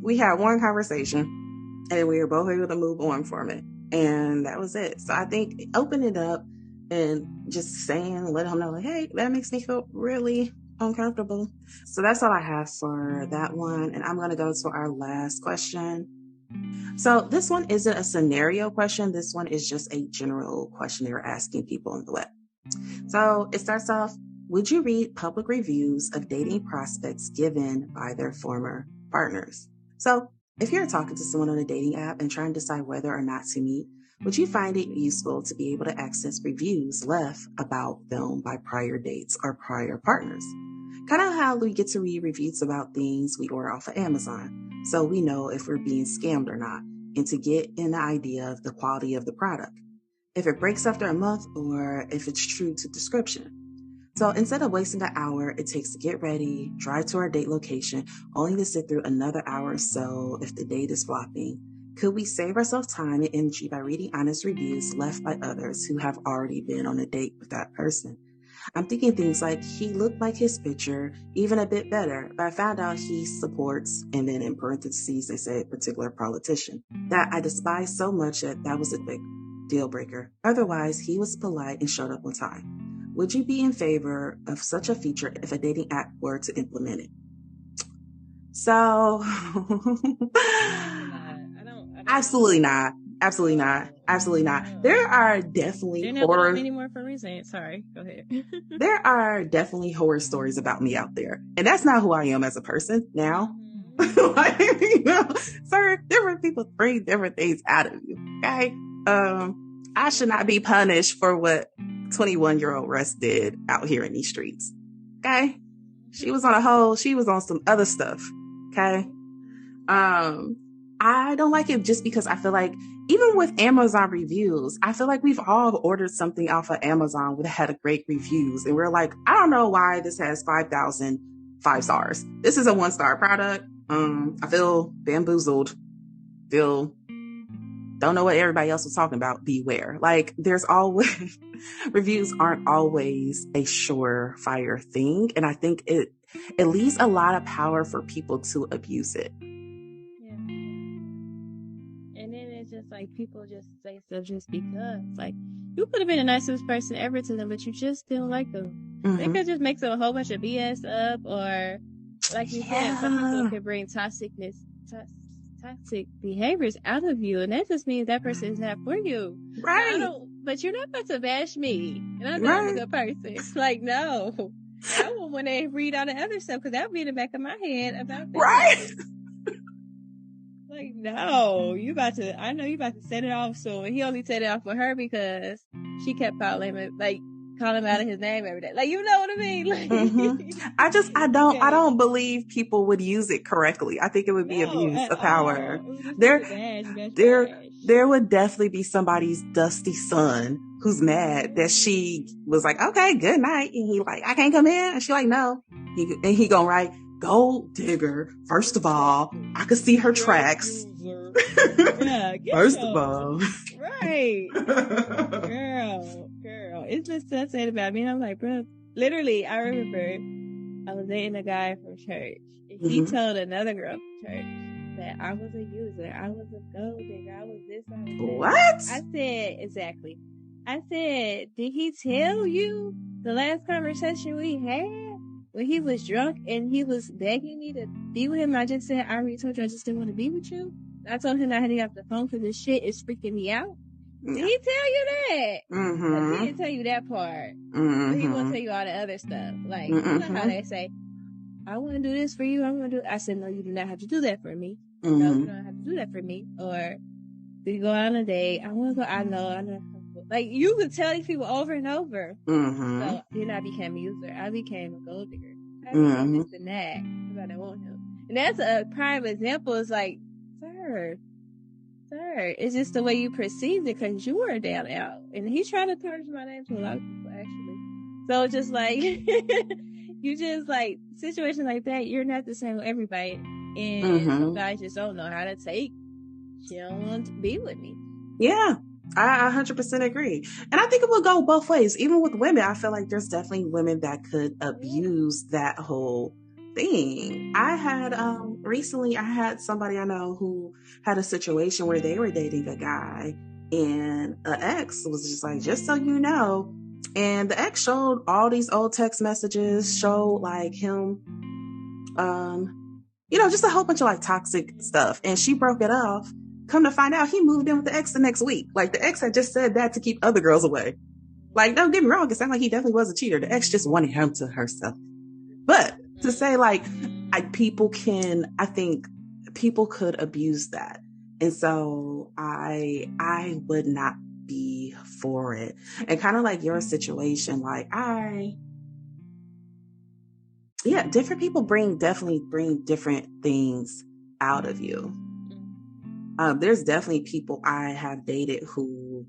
we had one conversation and we were both able to move on from it. And that was it. So I think open it up and just saying, let him know, like, hey, that makes me feel really uncomfortable. So that's all I have for that one. And I'm going to go to our last question. So this one isn't a scenario question. This one is just a general question they were asking people on the web. So it starts off, would you read public reviews of dating prospects given by their former partners? So if you're talking to someone on a dating app and trying to decide whether or not to meet, would you find it useful to be able to access reviews left about them by prior dates or prior partners? Kind of how we get to read reviews about things we order off of Amazon, so we know if we're being scammed or not, and to get an idea of the quality of the product, if it breaks after a month or if it's true to description. So instead of wasting an hour it takes to get ready, drive to our date location, only to sit through another hour or so if the date is flopping, could we save ourselves time and energy by reading honest reviews left by others who have already been on a date with that person? I'm thinking things like, he looked like his picture, even a bit better, but I found out he supports, and then in parentheses they say particular politician, that I despise so much that was a big deal breaker. Otherwise, he was polite and showed up on time. Would you be in favor of such a feature if a dating app were to implement it? So, absolutely not. Absolutely not. Absolutely not. There are definitely horror. Any more for reason. Sorry. Go ahead. There are definitely horror stories about me out there, and that's not who I am as a person now. Like, sir, different people bring different things out of you. Okay. I should not be punished for what 21-year-old Ress did out here in these streets. Okay. She was on some other stuff. Okay. I don't like it just because I feel like even with Amazon reviews, I feel like we've all ordered something off of Amazon that had a great reviews. And we're like, I don't know why this has 5,000 5 stars. This is a 1-star product. I feel bamboozled. Don't know what everybody else was talking about. Beware. Like, there's always reviews aren't always a surefire thing. And I think it leaves a lot of power for people to abuse it. Yeah. And then it's just like like people just say stuff just because. Like, you could have been the nicest person ever to them, but you just didn't like them. They could just make a whole bunch of BS up, or like you said, some people can bring toxic behaviors out of you, and that just means that person is not for you. Right. But you're not about to bash me, and I'm not a good person. Like, no. I will when they read all the other stuff, because that would be in the back of my head about that. Right. Like, no, I know you about to set it off soon. And he only set it off with her because she kept calling him out of his name every day. Like, you know what I mean? Like, I don't believe people would use it correctly. I think it would be abuse of power. There would definitely be somebody's dusty son who's mad that she was like, okay, good night. And he like, I can't come in. And she like, no. He gonna write, gold digger. First of all, I could see her tracks. Yeah, First of all. Right. Girl. It's just stuff said about me. And I'm like, bro, literally, I remember I was dating a guy from church. And he told another girl from church that I was a user. I was a gold digger. I was this. I was that. What? I said, exactly. I said, did he tell you the last conversation we had when he was drunk and he was begging me to be with him? I just said, I already told you I just didn't want to be with you. I told him I had to get off the phone because this shit is freaking me out. Did he tell you that? He didn't tell you that part. But he won't tell you all the other stuff. Like, you know how they say, I want to do this for you. I said, no, you do not have to do that for me. No, you don't have to do that for me. Or, we go on a date. I want to go. I know. Like, you could tell these people over and over. So, then I became a user. I became a gold digger. I became this and that. Because I didn't want him. And that's a prime example. It's like, sir, it's just the way you perceived it because you were down and out. And he's trying to tarnish my name to a lot of people, actually. So, just like, you just like, situations like that, you're not the same with everybody. And some guys just don't know how to take. She don't want to be with me. Yeah. I 100% agree. And I think it will go both ways. Even with women, I feel like there's definitely women that could abuse that whole thing. Recently I had somebody I know who had a situation where they were dating a guy and an ex was just like, just so you know. And the ex showed all these old text messages, showed like him, just a whole bunch of like toxic stuff. And she broke it off. Come to find out, he moved in with the ex the next week. Like, the ex had just said that to keep other girls away. Like, don't get me wrong, it sounded like he definitely was a cheater. The ex just wanted him to herself. But to say, like, I think people could abuse that. And so I would not be for it. And kind of like your situation, like, different people definitely bring different things out of you. There's definitely people I have dated who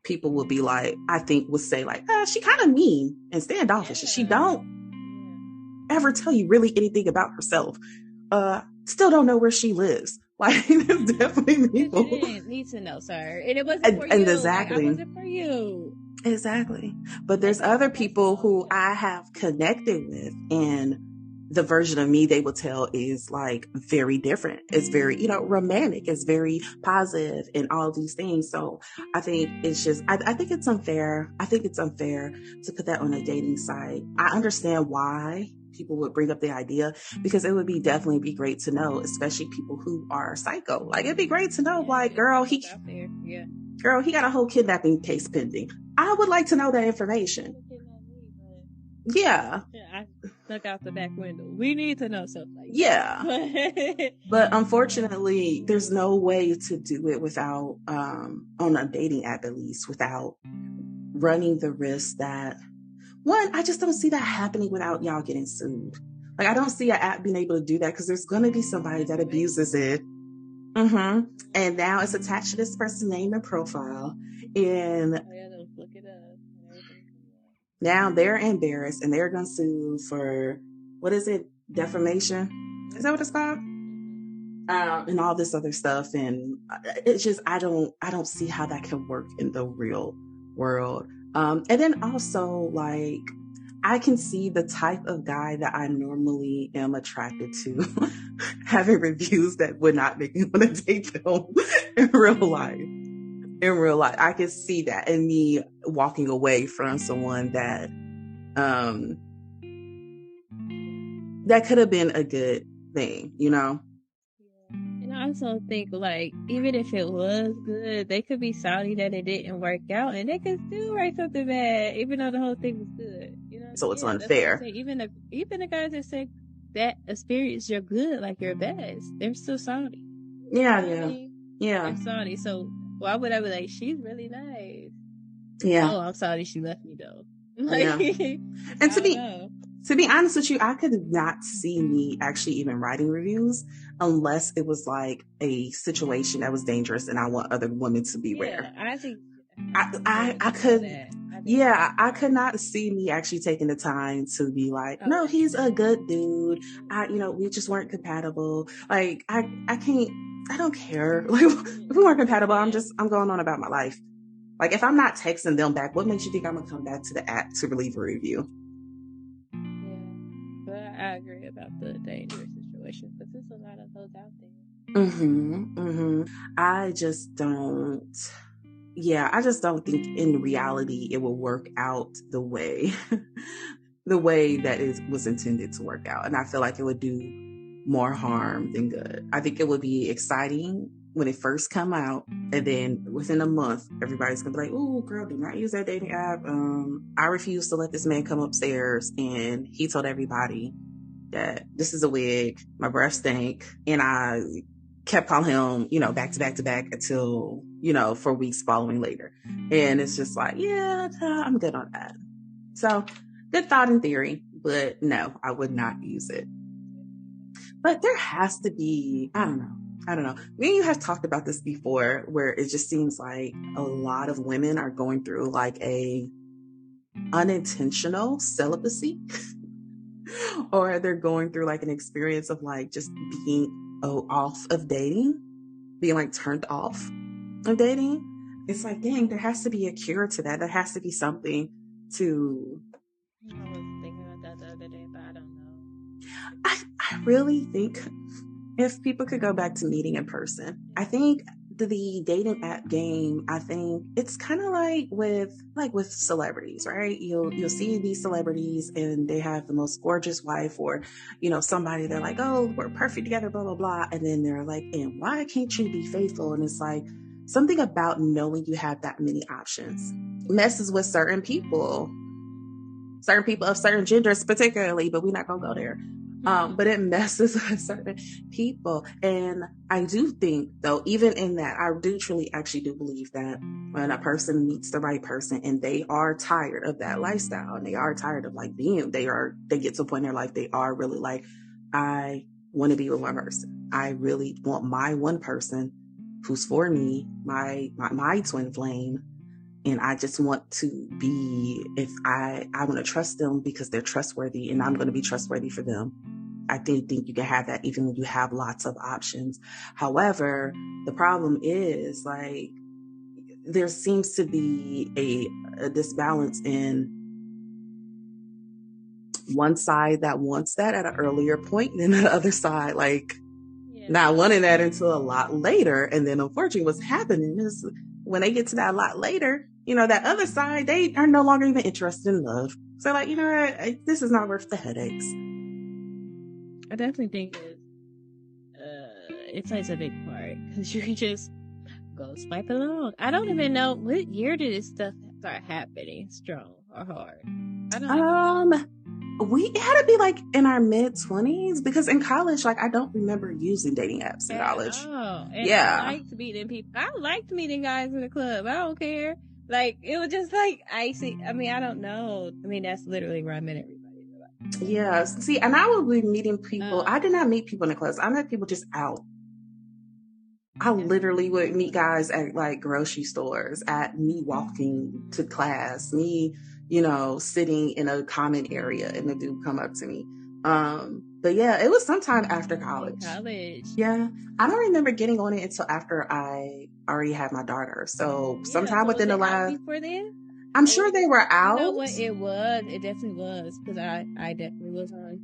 people would be like, I think would say like, she kind of mean and standoffish. She don't ever tell you really anything about herself. Still don't know where she lives. Like, there's definitely people. You didn't need to know, sir. And it wasn't for you. Exactly. Like, I wasn't for you. Exactly. But there's other people who I have connected with, and the version of me they will tell is like very different. It's very, romantic. It's very positive and all these things. So I think it's just, I think it's unfair. I think it's unfair to put that on a dating site. I understand why people would bring up the idea because it would definitely be great to know, especially people who are psycho. Like, it'd be great to know, like, girl, he got a whole kidnapping case pending. I would like to know that information. Yeah. I snuck out the back window. We need to know something like that. But unfortunately, there's no way to do it without, on a dating app at least, without running the risk that, one, I just don't see that happening without y'all getting sued. Like, I don't see an app being able to do that because there's going to be somebody that abuses it. And now it's attached to this person's name and profile. And look it up. Now they're embarrassed and they're going to sue for, what is it? Defamation? Is that what it's called? And all this other stuff. And it's just, I don't see how that can work in the real world. And then also, like, I can see the type of guy that I normally am attracted to having reviews that would not make me want to date them in real life. In real life, I can see that, and me walking away from someone that that could have been a good thing, you know? And I also think, like, even if it was good, they could be salty that it didn't work out, and they could still write something bad, even though the whole thing was good. You know? So it's Yeah, that's what I'm unfair. saying. Even the guys that say that experience you're good, like your best, they're still salty. Yeah, You know what I yeah, mean? yeah, They're salty. So why would I be like, she's really nice? yeah, Oh, I'm sorry she left me though. yeah. Like, And I don't know. to be honest with you, I could not see me actually even writing reviews unless it was like a situation that was dangerous and I want other women to beware. Yeah, I think I could, yeah, I could not see me actually taking the time to be like, no, he's a good dude. We just weren't compatible. Like, I can't, I don't care. Like, if we weren't compatible, I'm going on about my life. Like, if I'm not texting them back, what makes you think I'm gonna come back to the app to leave a review? Yeah, but I agree about the dangerous situation, but there's a lot of those out there. I just don't. Yeah, I just don't think in reality it will work out the way that it was intended to work out. And I feel like it would do more harm than good. I think it would be exciting when it first come out, and then within a month, everybody's gonna be like, "Oh, girl, do not use that dating app. I refuse to let this man come upstairs, and he told everybody that this is a wig, my breath stink, and I kept calling him, back to back to back until, for weeks following later." And it's just like, yeah, I'm good on that. So good thought in theory, but no, I would not use it. But there has to be, I don't know. Me and you have talked about this before, where it just seems like a lot of women are going through like a unintentional celibacy or they're going through like an experience of like just being off of dating, being like turned off of dating. It's like, dang, there has to be a cure to that. There has to be something to. I was thinking about that the other day, but I don't know. I really think if people could go back to meeting in person, I think the dating app game, I think it's kind of like with celebrities, right? You'll see these celebrities and they have the most gorgeous wife, or somebody, they're like, oh, we're perfect together, blah blah blah, and then they're like, and why can't you be faithful? And it's like something about knowing you have that many options messes with certain people of certain genders particularly, but we're not gonna go there. But it messes with certain people. And I do think, though, even in that, I do truly actually do believe that when a person meets the right person and they are tired of that lifestyle and they are tired of like being, they get to a point in their life, they are really like, I want to be with one person. I really want my one person who's for me, my twin flame. And I just want to be, if I want to trust them because they're trustworthy and I'm going to be trustworthy for them. I think you can have that even when you have lots of options. However, the problem is like, there seems to be a disbalance in one side that wants that at an earlier point than the other side, like not wanting that until a lot later. And then unfortunately what's happening is when they get to that a lot later, that other side, they are no longer even interested in love. So like, this is not worth the headaches. I definitely think it plays a big part because you can just go swipe along. I don't even know what year did this stuff start happening, strong or hard. I don't know. It had to be like in our mid-20s, because in college, like I don't remember using dating apps in college. Yeah. I liked meeting people. I liked meeting guys in the club. I don't care. Like, it was just like icy. I mean, I don't know. I mean, that's literally where I met everybody. Yeah. See, and I would be meeting people. I did not meet people in the clubs. I met people just out. I literally would meet guys at like grocery stores, at me walking to class, me, sitting in a common area and the dude come up to me. But yeah, it was sometime after college. Yeah. I don't remember getting on it until after I already had my daughter. So sometime within the last. Before then? I'm sure they were out. You know what it was? It definitely was, because I definitely was on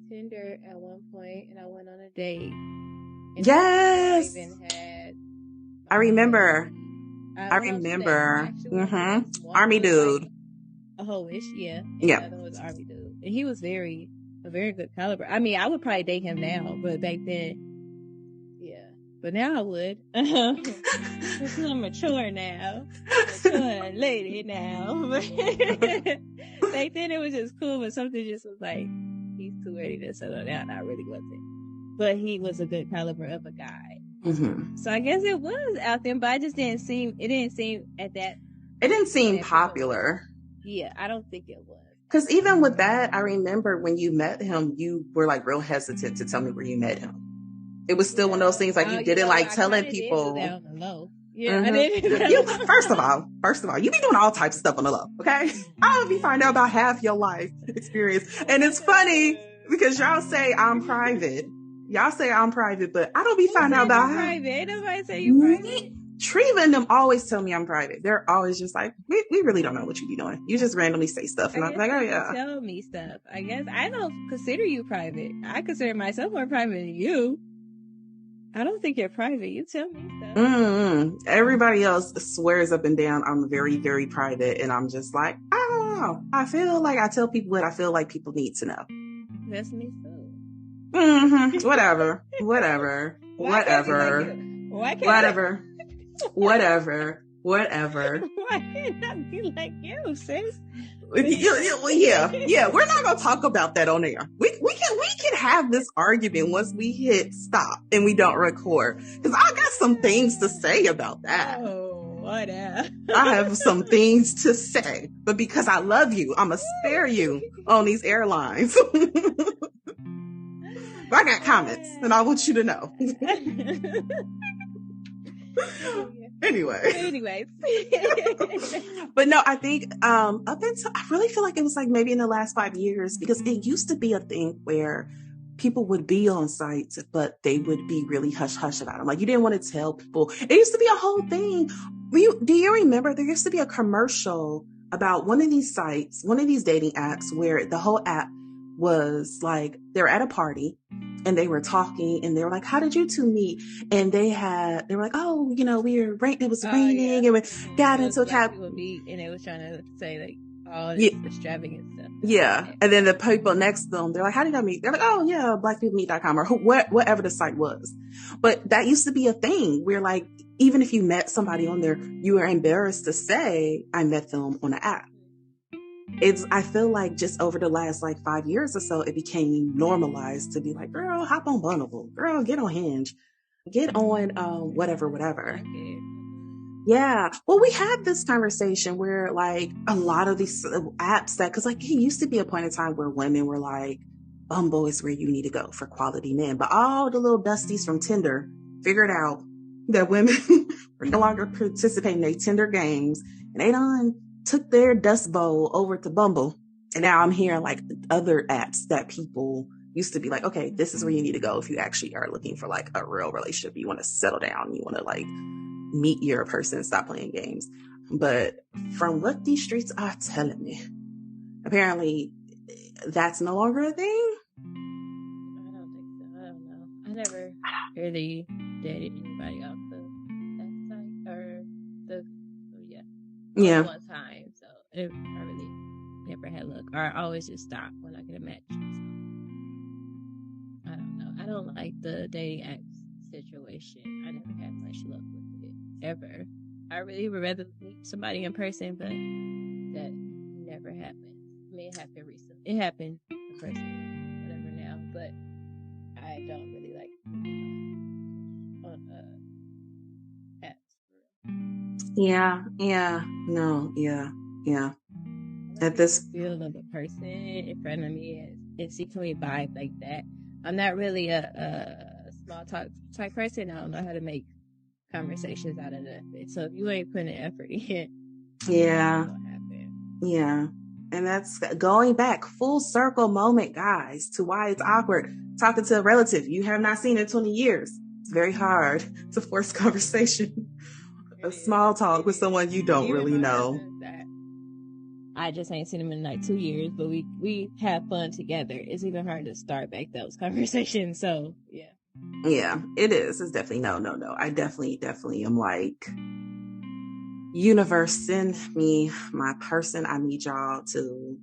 Tinder at one point, and I went on a date. And Yes. I even had. I remember. I remember. Army dude. Like, a hoish, yeah. And yeah. The other was Army dude, and he was a very good caliber. I mean, I would probably date him now, but back then, yeah. But now I would. I'm mature now, mature lady now. Back then it was just cool, but something just was like, he's too ready to settle down. I really wasn't, but he was a good caliber of a guy. Mm-hmm. So I guess it was out there, but it didn't seem at that. It didn't seem popular. Yeah, I don't think it was. Because even with that, I remember when you met him, you were like real hesitant to tell me where you met him. It was still one of those things like you didn't like telling people. Did on the low. Yeah, I did. First of all, you be doing all types of stuff on the low, okay? I would be finding out about half your life experience. And it's funny because y'all say I'm private. But I don't be finding out about private. Nobody say you private. Treva and them always tell me I'm private. They're always just like, we really don't know what you be doing. You just randomly say stuff. And I'm like, oh yeah. Tell me stuff. I guess I don't consider you private. I consider myself more private than you. I don't think you're private. You tell me stuff. Mm-hmm. Everybody else swears up and down I'm very, very private. And I'm just like, I don't know. I feel like I tell people what I feel like people need to know. That's me too. Mm-hmm. Whatever. Why can't I be like you, sis? Yeah. We're not gonna talk about that on air. We can have this argument once we hit stop and we don't record. Because I got some things to say about that. Oh, whatever. I have some things to say, but because I love you, I'ma spare you on these airlines. I got comments, and I want you to know. Anyways. But no, I think up until I really feel like it was like maybe in the last 5 years, because it used to be a thing where people would be on sites, but they would be really hush hush about them. Like you didn't want to tell people. It used to be a whole thing. Do you remember there used to be a commercial about one of these sites, one of these dating apps, where the whole app was like they were at a party and they were talking and they were like, how did you two meet? And they were like, oh, it was raining and we got into a cab. And they was trying to say like all this extravagant stuff. Yeah. And then the people next to them, they're like, how did I meet? They're like, oh yeah, blackpeoplemeet.com or whatever the site was. But that used to be a thing where like, even if you met somebody on there, you were embarrassed to say, I met them on an app. I feel like just over the last like 5 years or so, it became normalized to be like, girl, hop on Bundable. Girl, get on Hinge. Get on whatever. Okay. Yeah. Well, we had this conversation where like a lot of these apps because like it used to be a point in time where women were like, Bumble is where you need to go for quality men. But all the little dusties from Tinder figured out that women were no longer participating in their Tinder games, and they done took their dust bowl over to Bumble. And now I'm hearing like other apps that people used to be like, okay, this is where you need to go if you actually are looking for like a real relationship. You want to settle down. You want to like meet your person, stop playing games. But from what these streets are telling me, apparently that's no longer a thing. I don't think so. I don't know. I never really dated anybody off that site or one time, so I really never had luck, or I always just stop when I get a match. So, I don't know. I don't like the dating app situation. I never had much luck with it ever. I really would rather meet somebody in person, but that never happened. I mean, it happened recently. It happened in person, whatever now, but I don't really like on apps. Yeah. At this feel of a person in front of me and see can we vibe like that. I'm not really a small talk type person. I don't know how to make conversations out of nothing. So if you ain't putting an effort in, yeah. And that's going back full circle moment, guys, to why it's awkward talking to a relative you have not seen in 20 years. It's very hard to force conversation. A small talk with someone you don't really know. I just ain't seen him in like 2 years, but we have fun together. It's even hard to start back those conversations. So yeah. Yeah, it is. It's definitely no. I definitely am like, universe, send me my person. I need y'all to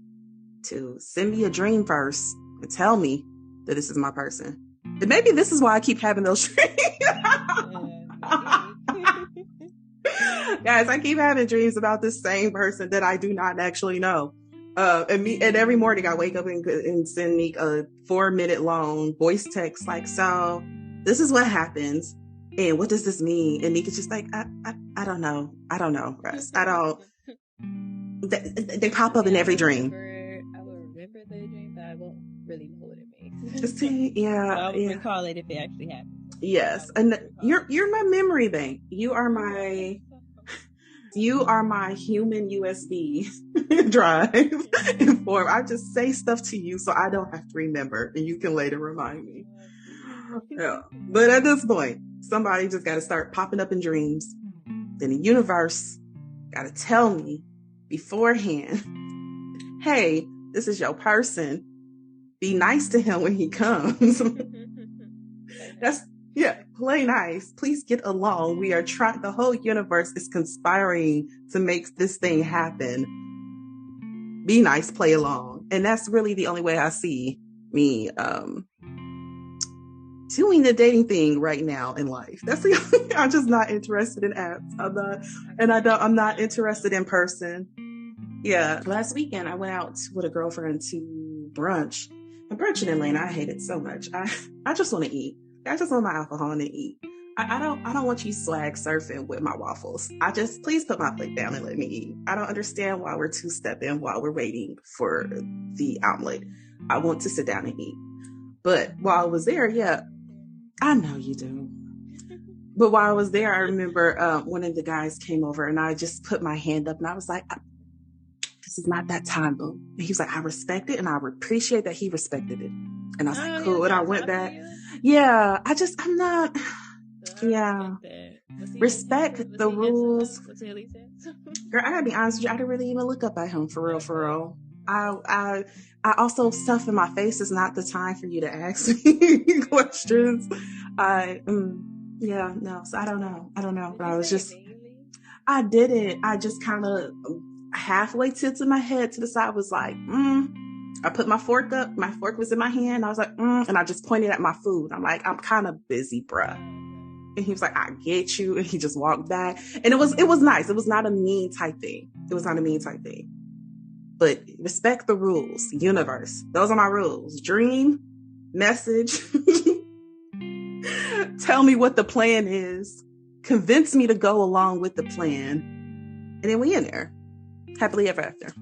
send me a dream first and tell me that this is my person. And maybe this is why I keep having those dreams. Guys, I keep having dreams about this same person that I do not actually know. And every morning I wake up and send Nique a 4-minute long voice text like, so this is what happens. And what does this mean? And Nique is just like, I don't know. I don't know, Ress. I don't. They pop up in every dream. I will remember the dream, but I won't really know what it means. See, yeah. So I will recall it if it actually happens. Yes. And you're my memory bank. You are my human USB drive form. I just say stuff to you so I don't have to remember and you can later remind me. Yeah. But at this point, somebody just got to start popping up in dreams. Then the universe got to tell me beforehand, hey, this is your person. Be nice to him when he comes. Play nice. Please get along. We are trying, the whole universe is conspiring to make this thing happen. Be nice, play along. And that's really the only way I see me doing the dating thing right now in life. That's the only, I'm just not interested in apps. I'm not interested in person. Yeah. Last weekend I went out with a girlfriend to brunch. And brunch in Atlanta, I hate it so much. I just want to eat. I just want my alcohol and eat. I don't want you swag surfing with my waffles. Please put my plate down and let me eat. I don't understand why we're two-stepping while we're waiting for the omelet. I want to sit down and eat. But while I was there, yeah, I know you do. But while I was there, I remember one of the guys came over and I just put my hand up and I was like, this is not that time, boo. And he was like, I respect it and I appreciate that he respected it. And I was like, cool. And I went back. Yeah, I'm not. Yeah. Respect the rules. Girl, I gotta be honest with you. I didn't really even look up at him for real. I also, stuff in my face is not the time for you to ask me questions. So I don't know. But I did it. I just kind of halfway tilted my head to the side, was like, I put my fork up. My fork was in my hand. I was like, and I just pointed at my food. I'm like, I'm kind of busy, bruh. And he was like, I get you. And he just walked back. And it was nice. It was not a mean type thing. But respect the rules, universe. Those are my rules. Dream, message. Tell me what the plan is. Convince me to go along with the plan. And then we in there. Happily ever after.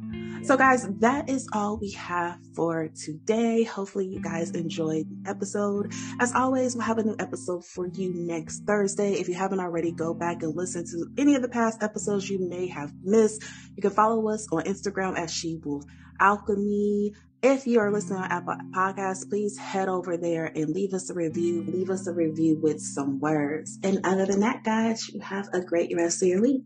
So guys, that is all we have for today. Hopefully you guys enjoyed the episode. As always, we'll have a new episode for you next Thursday. If you haven't already, go back and listen to any of the past episodes you may have missed. You can follow us on Instagram at SheWolfAlchemy. If you are listening on Apple Podcasts, please head over there and leave us a review. Leave us a review with some words. And other than that, guys, you have a great rest of your week.